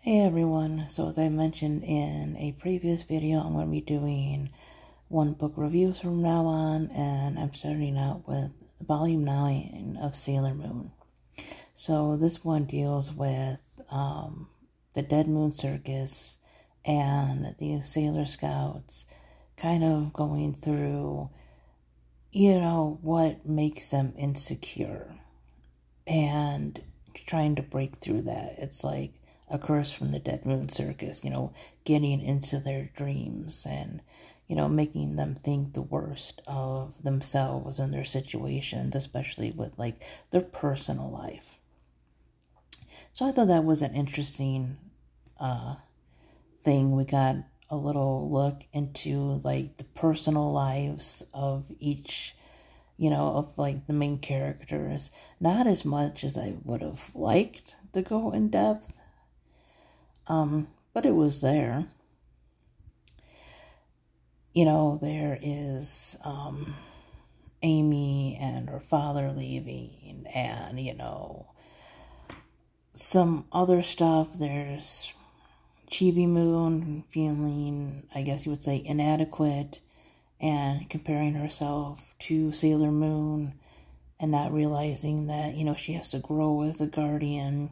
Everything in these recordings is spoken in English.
Hey everyone, so as I mentioned in a previous video, I'm going to be doing one book reviews from now on, and I'm starting out with volume 9 of Sailor Moon. So this one deals with the Dead Moon Circus and the Sailor Scouts kind of going through, what makes them insecure and trying to break through that. It's like a curse from the Dead Moon Circus, getting into their dreams and, making them think the worst of themselves and their situations, especially with like their personal life. So I thought that was an interesting thing. We got a little look into like the personal lives of each, of like the main characters. Not as much as I would have liked to go in depth. But it was there. There is, Amy and her father leaving and, some other stuff. There's Chibi Moon feeling, I guess you would say, inadequate and comparing herself to Sailor Moon and not realizing that, she has to grow as a guardian.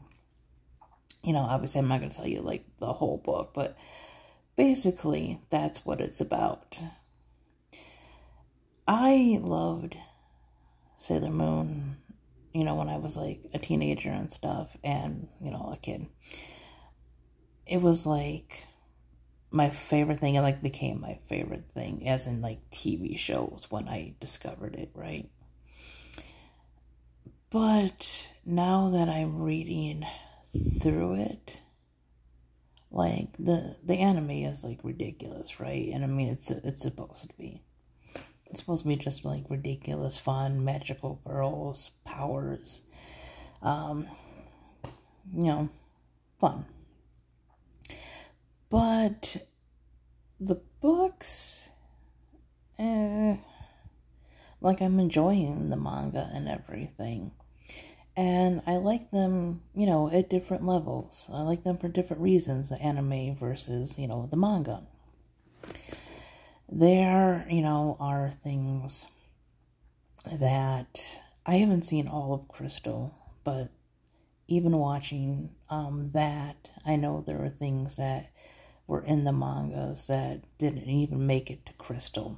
Obviously I'm not going to tell you like the whole book, but basically that's what it's about. I loved Sailor Moon, when I was like a teenager and stuff and, a kid. It was like my favorite thing. It like became my favorite thing as in like TV shows when I discovered it, right? But now that I'm reading through it, like the anime is like ridiculous, right? And I mean it's supposed to be. It's supposed to be just like ridiculous fun, magical girls, powers, fun. But the books, like I'm enjoying the manga and everything. And I like them, at different levels. I like them for different reasons, the anime versus, the manga. There, are things that I haven't seen all of Crystal, but even watching that, I know there were things that were in the mangas that didn't even make it to Crystal.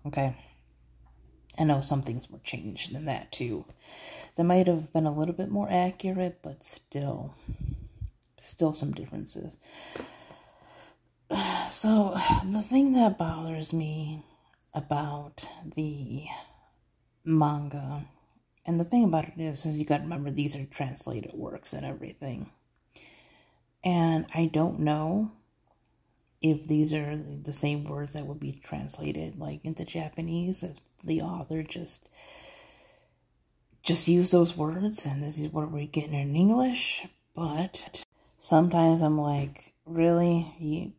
Okay? I know some things were changed in that too. They might have been a little bit more accurate, but still some differences. So the thing that bothers me about the manga, and the thing about it is you got to remember these are translated works and everything. And I don't know if these are the same words that would be translated like into Japanese, if the author just use those words and this is what we're getting in English. But sometimes I'm like, really? You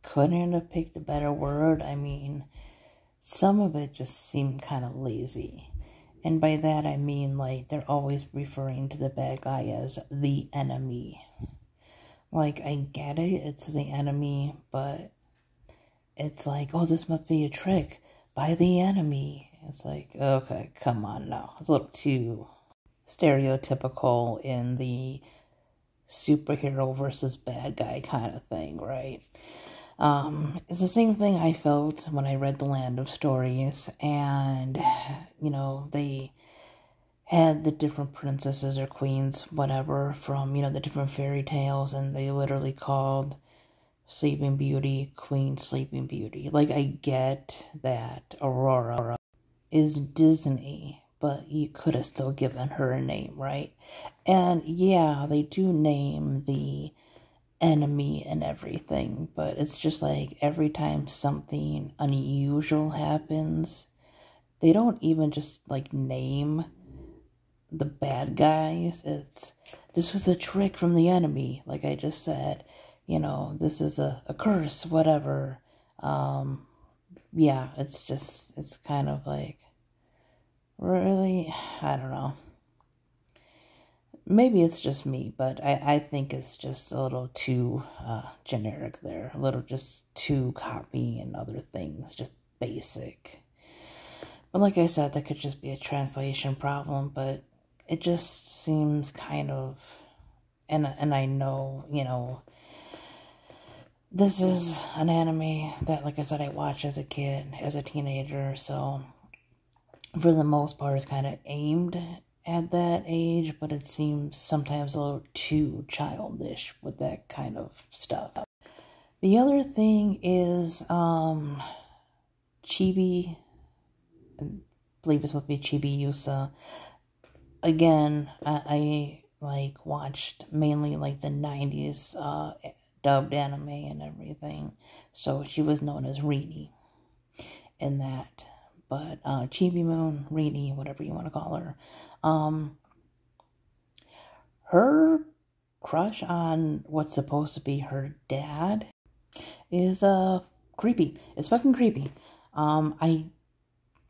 couldn't have picked a better word? I mean, some of it just seemed kind of lazy. And by that I mean like they're always referring to the bad guy as the enemy. Like, I get it, it's the enemy, but it's like, oh, this must be a trick by the enemy. It's like, okay, come on now. It's a little too stereotypical in the superhero versus bad guy kind of thing, right? It's the same thing I felt when I read The Land of Stories, and, they had the different princesses or queens, whatever, from, the different fairy tales, and they literally called Sleeping Beauty Queen Sleeping Beauty. Like, I get that Aurora is Disney, but you could have still given her a name, right? And yeah, they do name the enemy and everything, but it's just like every time something unusual happens, they don't even just like name the bad guys. This is a trick from the enemy, like I just said, this is a curse, whatever. Yeah, it's kind of like, really, I don't know. Maybe it's just me, but I think it's just a little too generic there. A little just too copy and other things, just basic. But like I said, that could just be a translation problem, but it just seems kind of, and I know, you know, this is an anime that, like I said, I watched as a kid, as a teenager, so for the most part, it's kind of aimed at that age, but it seems sometimes a little too childish with that kind of stuff. The other thing is, Chibi, I believe it's supposed to be Chibi Yusa. Again, I like watched mainly like the 90s dubbed anime and everything, so she was known as Rini in that. But Chibi Moon, Rini, whatever you want to call her, her crush on what's supposed to be her dad is creepy. It's fucking creepy. I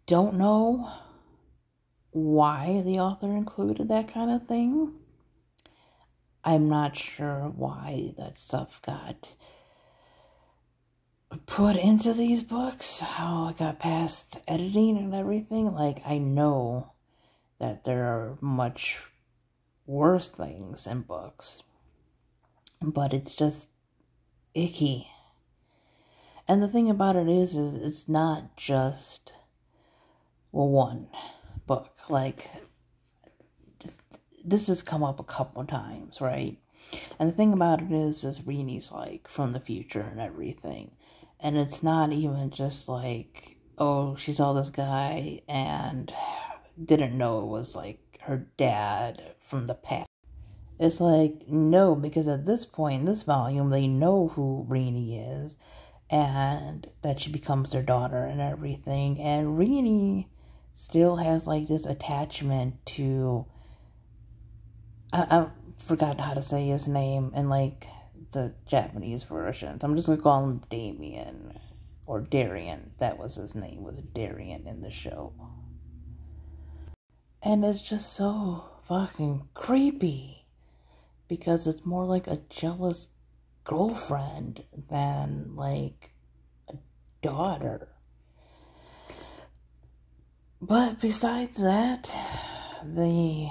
don't know why the author included that kind of thing. I'm not sure why that stuff got put into these books, how it got past editing and everything. Like, I know that there are much worse things in books, but it's just icky. And the thing about it is it's not just one book. Like, just, this has come up a couple times, right? And the thing about it is Rini's like from the future and everything. And it's not even just like, oh, she saw this guy and didn't know it was like her dad from the past. It's like, no, because at this point in this volume, they know who Rini is and that she becomes their daughter and everything. And Rini still has like this attachment to, I've forgotten how to say his name in like the Japanese versions. I'm just gonna call him Damien or Darian. That was his name, was Darian in the show. And it's just so fucking creepy because it's more like a jealous girlfriend than like a daughter. But besides that, the,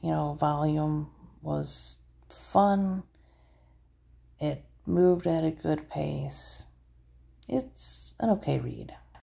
you know, volume was fun. It moved at a good pace. It's an okay read.